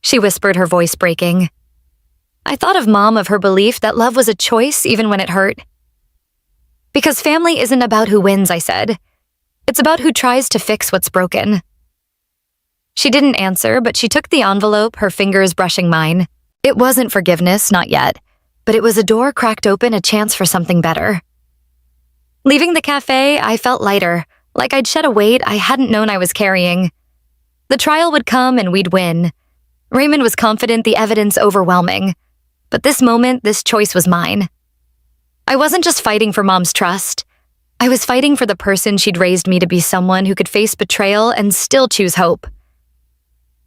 she whispered, her voice breaking. I thought of Mom, of her belief that love was a choice even when it hurt. "Because family isn't about who wins," I said. "It's about who tries to fix what's broken." She didn't answer, but she took the envelope, her fingers brushing mine. It wasn't forgiveness, not yet, but it was a door cracked open, a chance for something better. Leaving the cafe, I felt lighter, like I'd shed a weight I hadn't known I was carrying. The trial would come and we'd win. Raymond was confident, the evidence overwhelming. But this moment, this choice was mine. I wasn't just fighting for Mom's trust. I was fighting for the person she'd raised me to be, someone who could face betrayal and still choose hope.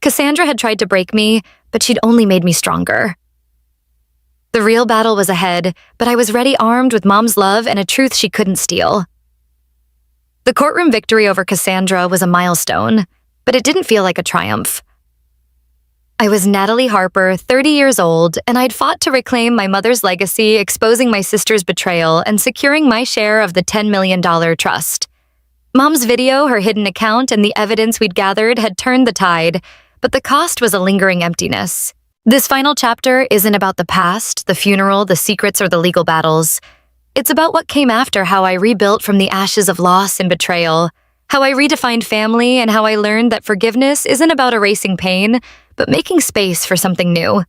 Cassandra had tried to break me, but she'd only made me stronger. The real battle was ahead, but I was ready, armed with Mom's love and a truth she couldn't steal. The courtroom victory over Cassandra was a milestone. but it didn't feel like a triumph. I was Natalie Harper, 30 years old, and I'd fought to reclaim my mother's legacy, exposing my sister's betrayal, and securing my share of the $10 million trust. Mom's video, her hidden account, and the evidence we'd gathered had turned the tide, but the cost was a lingering emptiness. This final chapter isn't about the past, the funeral, the secrets, or the legal battles. It's about what came after, how I rebuilt from the ashes of loss and betrayal, how I redefined family, and how I learned that forgiveness isn't about erasing pain, but making space for something new.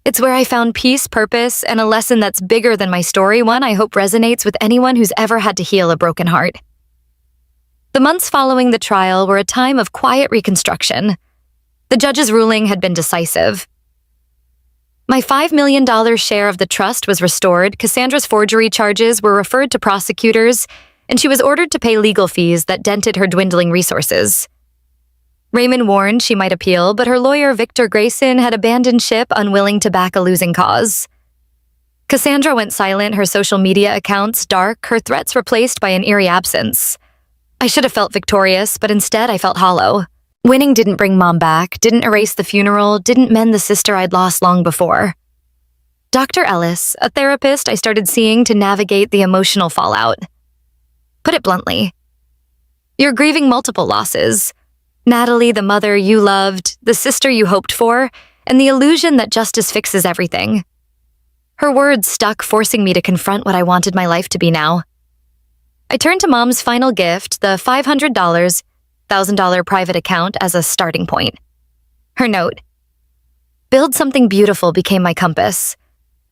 It's where I found peace, purpose, and a lesson that's bigger than my story, one I hope resonates with anyone who's ever had to heal a broken heart. The months following the trial were a time of quiet reconstruction. The judge's ruling had been decisive. My $5 million share of the trust was restored, Cassandra's forgery charges were referred to prosecutors, and she was ordered to pay legal fees that dented her dwindling resources. Raymond warned she might appeal, but her lawyer Victor Grayson had abandoned ship, unwilling to back a losing cause. Cassandra went silent, her social media accounts dark, her threats replaced by an eerie absence. I should have felt victorious, but instead I felt hollow. Winning didn't bring Mom back, didn't erase the funeral, didn't mend the sister I'd lost long before. Dr. Ellis, a therapist I started seeing to navigate the emotional fallout, put it bluntly. You're grieving multiple losses. Natalie, the mother you loved, the sister you hoped for, and the illusion that justice fixes everything. Her words stuck, forcing me to confront what I wanted my life to be now. I turned to Mom's final gift, the $500, $1,000 private account, as a starting point. Her note, "Build something beautiful," became my compass.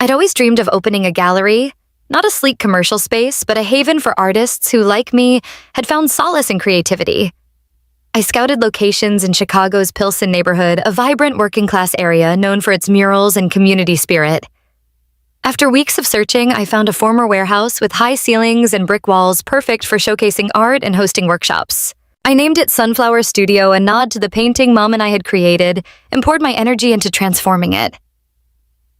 I'd always dreamed of opening a gallery, not a sleek commercial space, but a haven for artists who, like me, had found solace in creativity. I scouted locations in Chicago's Pilsen neighborhood, a vibrant working-class area known for its murals and community spirit. After weeks of searching, I found a former warehouse with high ceilings and brick walls perfect for showcasing art and hosting workshops. I named it Sunflower Studio, a nod to the painting Mom and I had created, and poured my energy into transforming it.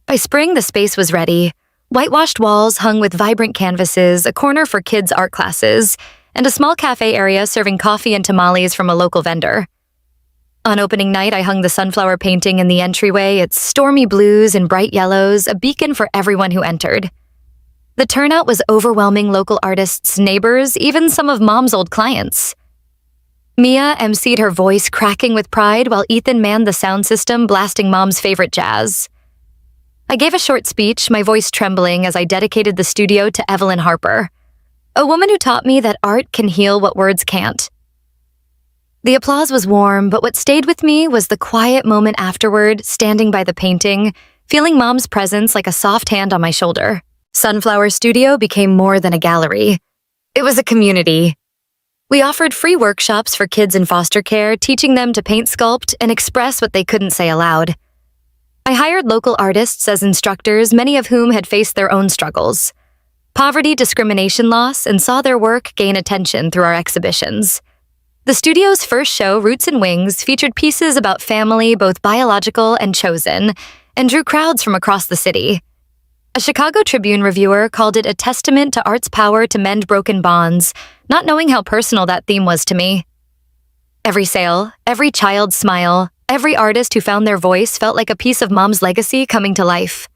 By spring, the space was ready. Whitewashed walls hung with vibrant canvases, a corner for kids' art classes, and a small cafe area serving coffee and tamales from a local vendor. On opening night, I hung the sunflower painting in the entryway, its stormy blues and bright yellows, a beacon for everyone who entered. The turnout was overwhelming, local artists, neighbors, even some of Mom's old clients. Mia emceed, her voice cracking with pride, while Ethan manned the sound system, blasting Mom's favorite jazz. I gave a short speech, my voice trembling as I dedicated the studio to Evelyn Harper, a woman who taught me that art can heal what words can't. The applause was warm, but what stayed with me was the quiet moment afterward, standing by the painting, feeling Mom's presence like a soft hand on my shoulder. Sunflower Studio became more than a gallery. It was a community. We offered free workshops for kids in foster care, teaching them to paint, sculpt, and express what they couldn't say aloud. I hired local artists as instructors, many of whom had faced their own struggles. Poverty, discrimination, loss, and saw their work gain attention through our exhibitions. The studio's first show, Roots and Wings, featured pieces about family, both biological and chosen, and drew crowds from across the city. A Chicago Tribune reviewer called it a testament to art's power to mend broken bonds, not knowing how personal that theme was to me. Every sale, every child's smile, every artist who found their voice felt like a piece of Mom's legacy coming to life.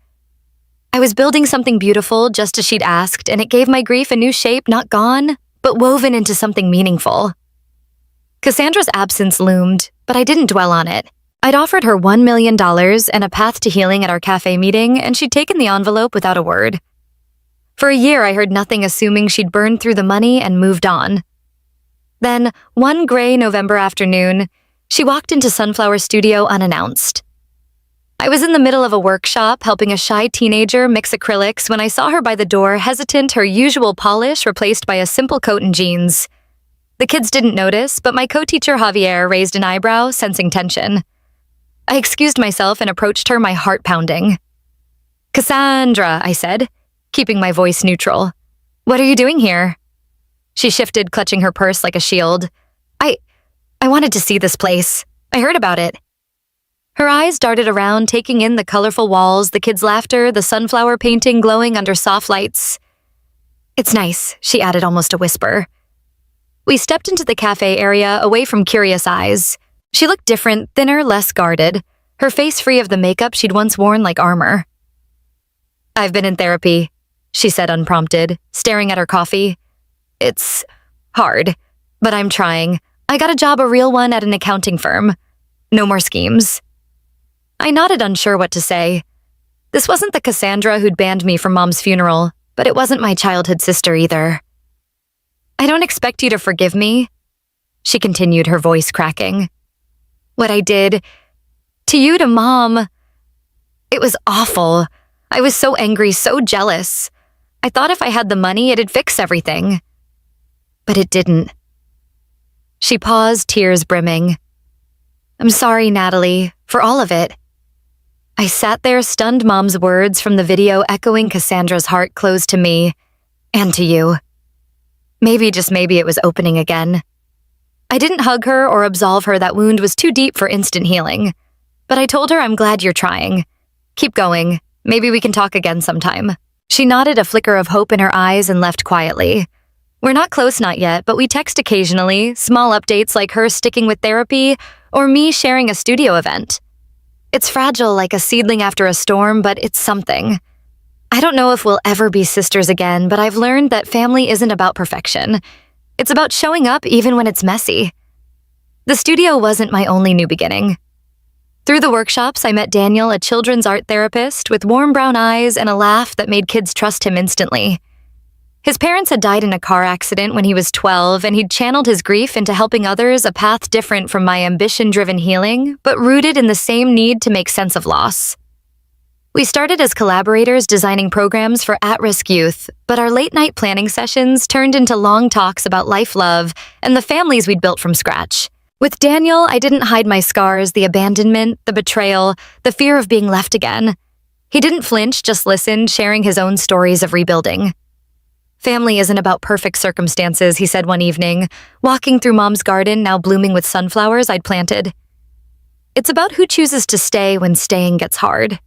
I was building something beautiful just as she'd asked, and it gave my grief a new shape, not gone, but woven into something meaningful. Cassandra's absence loomed, but I didn't dwell on it. I'd offered her $1 million and a path to healing at our cafe meeting, and she'd taken the envelope without a word. For a year, I heard nothing, assuming she'd burned through the money and moved on. Then, one gray November afternoon, she walked into Sunflower Studio unannounced. I was in the middle of a workshop, helping a shy teenager mix acrylics, when I saw her by the door, hesitant, her usual polish replaced by a simple coat and jeans. The kids didn't notice, but my co-teacher Javier raised an eyebrow, sensing tension. I excused myself and approached her, my heart pounding. "Cassandra," I said, keeping my voice neutral. "What are you doing here?" She shifted, clutching her purse like a shield. I wanted to see this place. I heard about it." Her eyes darted around, taking in the colorful walls, the kids' laughter, the sunflower painting glowing under soft lights. "It's nice," she added, almost a whisper. We stepped into the cafe area away from curious eyes. She looked different, thinner, less guarded, her face free of the makeup she'd once worn like armor. "I've been in therapy," she said unprompted, staring at her coffee. "It's hard, but I'm trying. I got a job, a real one, at an accounting firm. No more schemes." I nodded, unsure what to say. This wasn't the Cassandra who'd banned me from Mom's funeral, but it wasn't my childhood sister either. "I don't expect you to forgive me," she continued, her voice cracking. "What I did to you, to Mom, it was awful. I was so angry, so jealous. I thought if I had the money, it'd fix everything. But it didn't." She paused, tears brimming. "I'm sorry, Natalie, for all of it." I sat there, stunned, Mom's words from the video echoing Cassandra's heart closed to me and to you. Maybe, just maybe, it was opening again. I didn't hug her or absolve her, that wound was too deep for instant healing. But I told her, "I'm glad you're trying. Keep going. Maybe we can talk again sometime." She nodded, a flicker of hope in her eyes, and left quietly. We're not close, not yet, but we text occasionally, small updates like her sticking with therapy or me sharing a studio event. It's fragile, like a seedling after a storm, but it's something. I don't know if we'll ever be sisters again, but I've learned that family isn't about perfection. It's about showing up even when it's messy. The studio wasn't my only new beginning. Through the workshops, I met Daniel, a children's art therapist with warm brown eyes and a laugh that made kids trust him instantly. His parents had died in a car accident when he was 12, and he'd channeled his grief into helping others, a path different from my ambition-driven healing, but rooted in the same need to make sense of loss. We started as collaborators designing programs for at-risk youth, but our late-night planning sessions turned into long talks about life, love, and the families we'd built from scratch. With Daniel, I didn't hide my scars, the abandonment, the betrayal, the fear of being left again. He didn't flinch, just listened, sharing his own stories of rebuilding. "Family isn't about perfect circumstances," he said one evening, walking through Mom's garden, now blooming with sunflowers I'd planted. "It's about who chooses to stay when staying gets hard."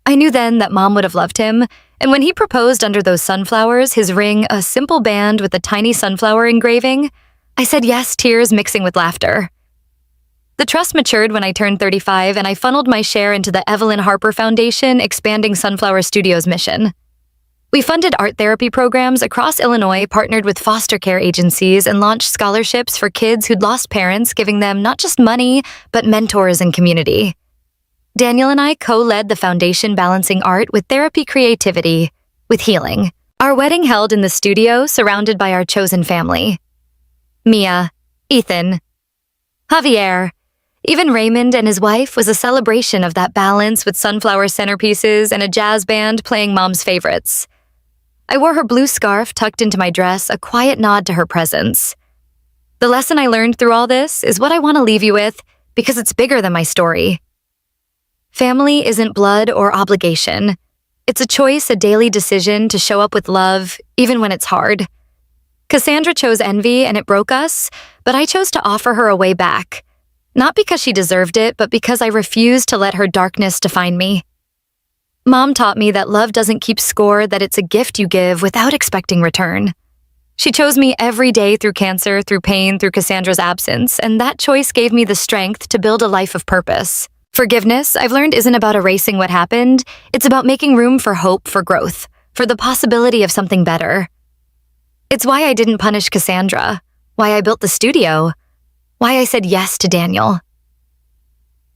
I knew then that Mom would have loved him, and when he proposed under those sunflowers, his ring, a simple band with a tiny sunflower engraving, I said yes, tears mixing with laughter. The trust matured when I turned 35, and I funneled my share into the Evelyn Harper Foundation, expanding Sunflower Studios' mission. We funded art therapy programs across Illinois, partnered with foster care agencies, and launched scholarships for kids who'd lost parents, giving them not just money, but mentors and community. Daniel and I co-led the foundation, balancing art with therapy, creativity with healing. Our wedding held in the studio, surrounded by our chosen family. Mia, Ethan, Javier, even Raymond and his wife was a celebration of that balance, with sunflower centerpieces and a jazz band playing Mom's favorites. I wore her blue scarf tucked into my dress, a quiet nod to her presence. The lesson I learned through all this is what I want to leave you with, because it's bigger than my story. Family isn't blood or obligation. It's a choice, a daily decision to show up with love, even when it's hard. Cassandra chose envy and it broke us, but I chose to offer her a way back. Not because she deserved it, but because I refused to let her darkness define me. Mom taught me that love doesn't keep score, that it's a gift you give without expecting return. She chose me every day, through cancer, through pain, through Cassandra's absence, and that choice gave me the strength to build a life of purpose. Forgiveness, I've learned, isn't about erasing what happened. It's about making room for hope, for growth, for the possibility of something better. It's why I didn't punish Cassandra, why I built the studio, why I said yes to Daniel.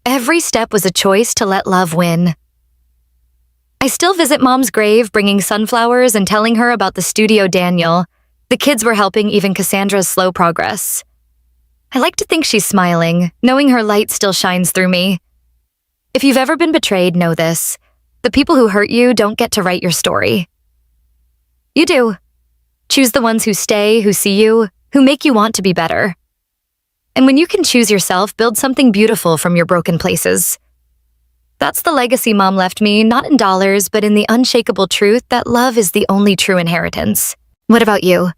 Every step was a choice to let love win. I still visit Mom's grave, bringing sunflowers and telling her about the studio Daniel. The kids were helping even Cassandra's slow progress. I like to think she's smiling, knowing her light still shines through me. If you've ever been betrayed, know this. The people who hurt you don't get to write your story. You do. Choose the ones who stay, who see you, who make you want to be better. And when you can choose yourself, build something beautiful from your broken places. That's the legacy Mom left me, not in dollars, but in the unshakable truth that love is the only true inheritance. What about you?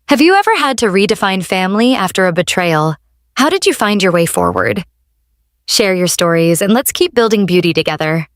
Have you ever had to redefine family after a betrayal? How did you find your way forward? Share your stories, and let's keep building beauty together.